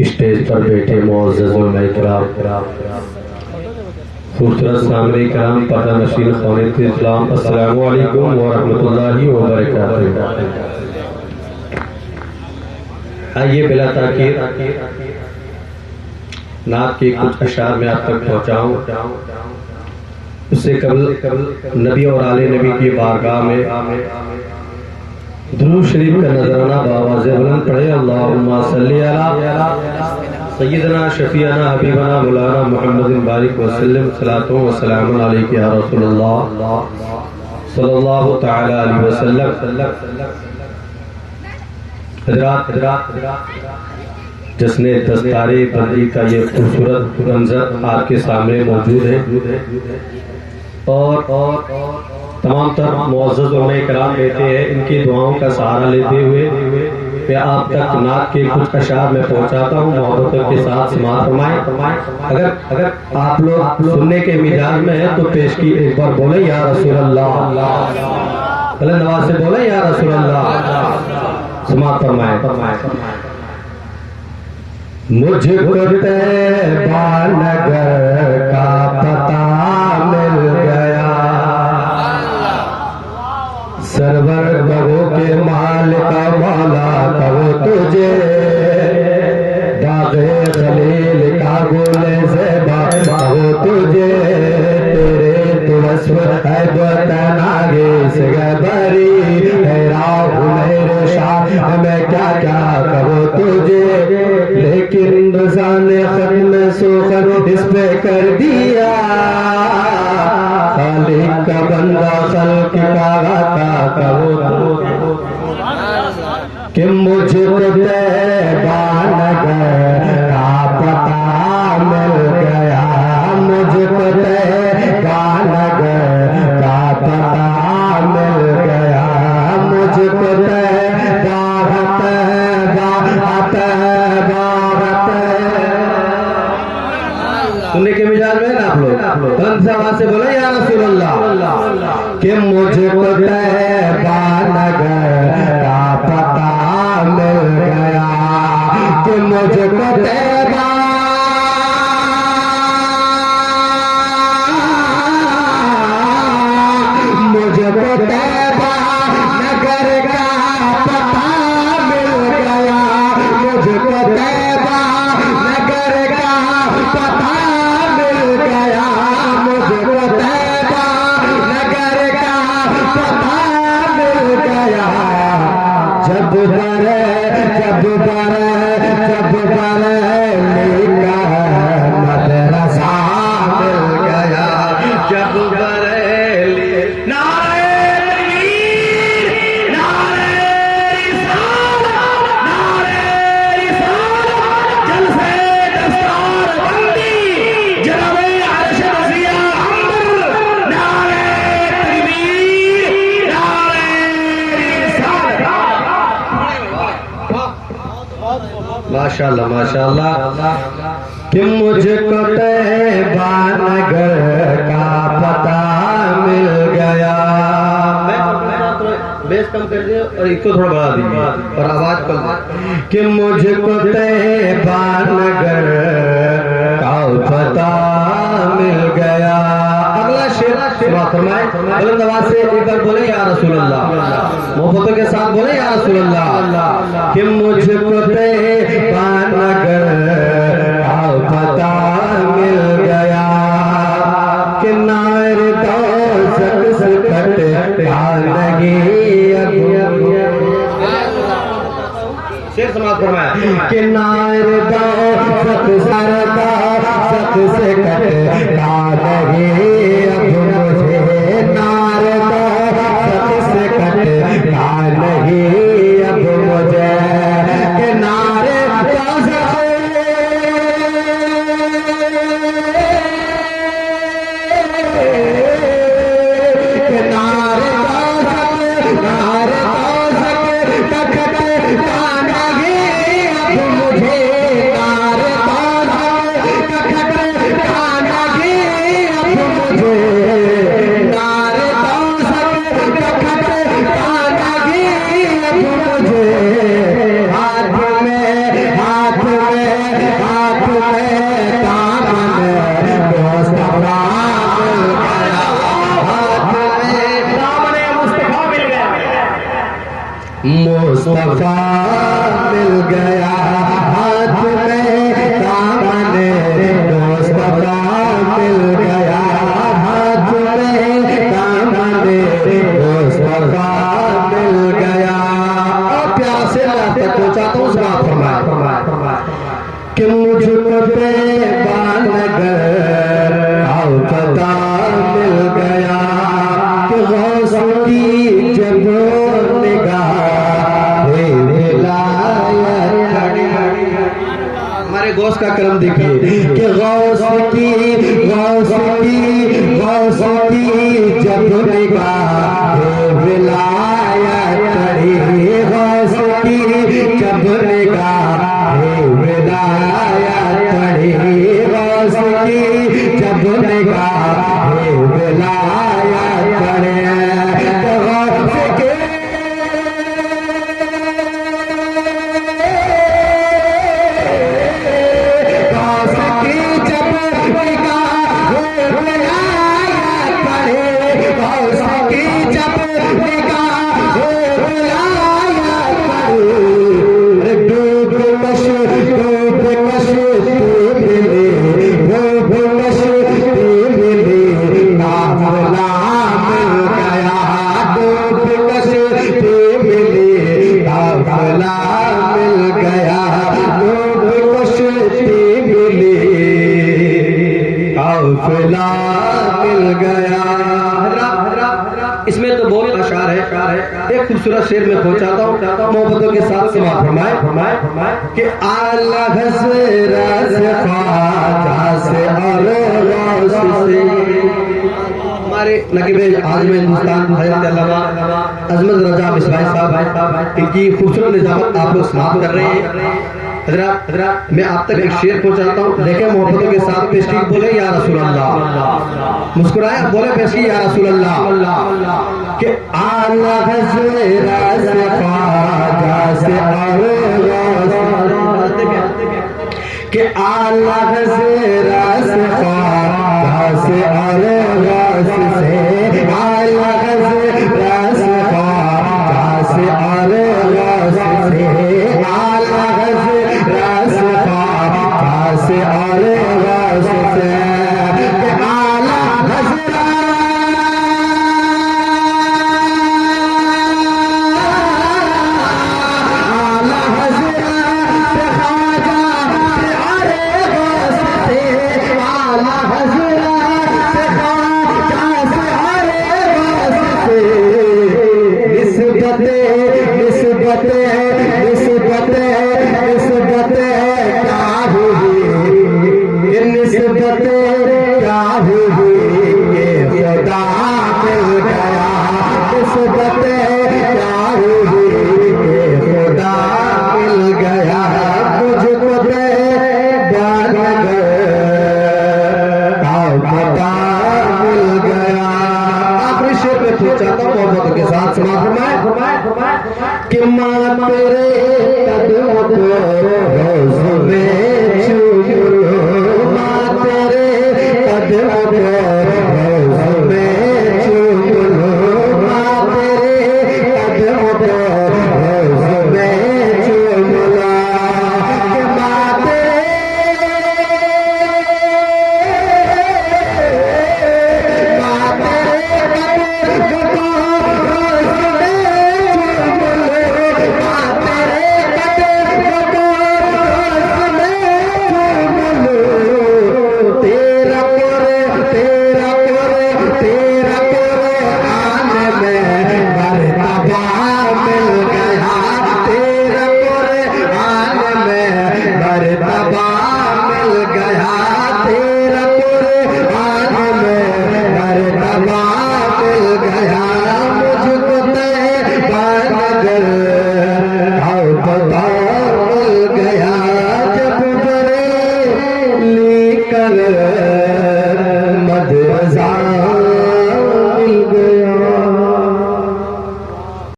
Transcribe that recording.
Stage पर बैठे मुअज़्ज़ज़ इकराम, खूबसूरत सामने कराम, पर्दा नशीन ख़वानीत इस्लाम, अस्सलामु अलैकुम व रहमतुल्लाहि व बरकातुहू। आइए बिला ताकीर नात के कुछ अशार में आप तक पहुँचाऊँ। उससे कबल नबी और आले नबी की बारगाह में दुरूद शरीफ का नजराना बावाज़े बुलंद पढ़े। अल्लाहुम्मा सल्ली अला सय्यदना शफीअना हबीबना मौलाना मुहम्मदिन बारिक वसल्लम सलातो व सलामुन अलैका या रसूलल्लाह सल्लल्लाहु तआला अलैहि वसल्लम। हज़रात, जिसने दस्तारे बंदी का ये खूबसूरत मंजर आपके सामने मौजूद है और तमाम तर मुअज़्ज़ज़ इकराम बैठे हैं, इनकी दुआओं का सहारा लेते हुए मैं आप तक नात के कुछ अशार में पहुंचाता हूँ। मोहब्बत के साथ समाअत फरमाएं। अगर आप लोग सुनने के मिजाज में है तो पेश की एक बार बोले या रसूल अल्लाह, बुलंद आवाज से बोले या रसूल अल्लाह। समाअत फरमाएं। मुझको तैबा नगर का पता मिल गया, सरवर कहो के मालिक मौला कहो तुझे, दागे खलील का गोले से कहो तुझे, तेरे तो वस्फ है बतनागे से बरी मेरे शाह मैं क्या क्या कहो तुझे, लेकिन रज़ा ने खत्म सोखर इस पे कर दिया, खालिक का बंदा खल्क का गाता कहो कि मुझको तैबा नगर का पता मिल गया, मुझको तैबा नगर का पता मिल गया, मुझको तैबा सुनने के मिजाज में ना आप लोग कौन सा आवाज से बोले या रसूल अल्लाह कि मुझको तैबा नगर का पता मिल गया, कि मुझको तैबा नगर का पता मिल गया, मुझको तैबा नगर का पता मिल गया, मुझको तैबा नगर का पता मिल गया, जब बरे लिखा मदरसा मिल गया, जब बरेली माशाअल्लाह माशाअल्लाह कि मुझको तैबा नगर का पता मिल गया। बेस कम कर दिए और इसको थोड़ा बढ़ा दीजिए और आवाज कम कि मुझको तैबा नगर का पता मिल गया। अगला शेर फरमाए बुलंद आवाज से एक बार बोले या रसूल अल्लाह, मोहब्बतों के साथ बोले या रसूल अल्लाह कि मुझको तैबा नगर का पता मिल गया, कि नार दौसत से कटता नहीं अब, शेर समाप्त फरमाया कि नार दौसत सरदा सत से कटता नहीं अब, मुझे नार दौसत से कटता नहीं अब, मुझे कि नार मुझे मुस्तफा मिल गया, हाथ में दामने मुस्तफा मिल गया, हाथ में दामने मुस्तफा मिल गया। और प्यार से अल्लाह तक पहुंचाता हूँ, बात फरमाए कि मुझको बेबानगर पता मिल गया कि गौस की जब निगाह विलायत खड़ी। हमारे गौस का करम देखिए कि गौस की जब निगाह विलायत खड़ी, गौस की जब निगाह विलायत खड़ी, गौस की जब निगाह विलायत खड़ी। इसमें तो बहुत अशार है, एक खूबसूरत शेर में पहुंचाता हूँ, मोहब्बतों के साथ समाप्त फरमाए कि आला हज़रत ख्वाजा से और गौस से। हमारे नकीब आज़म हिंदुस्तान हज़रत अल्लामा अज़मत रज़ा मिसबाही साहब, इनकी खूबसूरत निज़ामत आप लोग समाप्त कर रहे हैं। हज़रात मैं आप तक एक शेर पहुंचाता हूँ, देखें मोहब्बतों के साथ पेशी बोले या रसूल अल्लाह, मुस्कुराए बोले पेशी या रसूल अल्लाह कि आला हज़रत ख्वाजा से कि आला हज़रत ख्वाजा से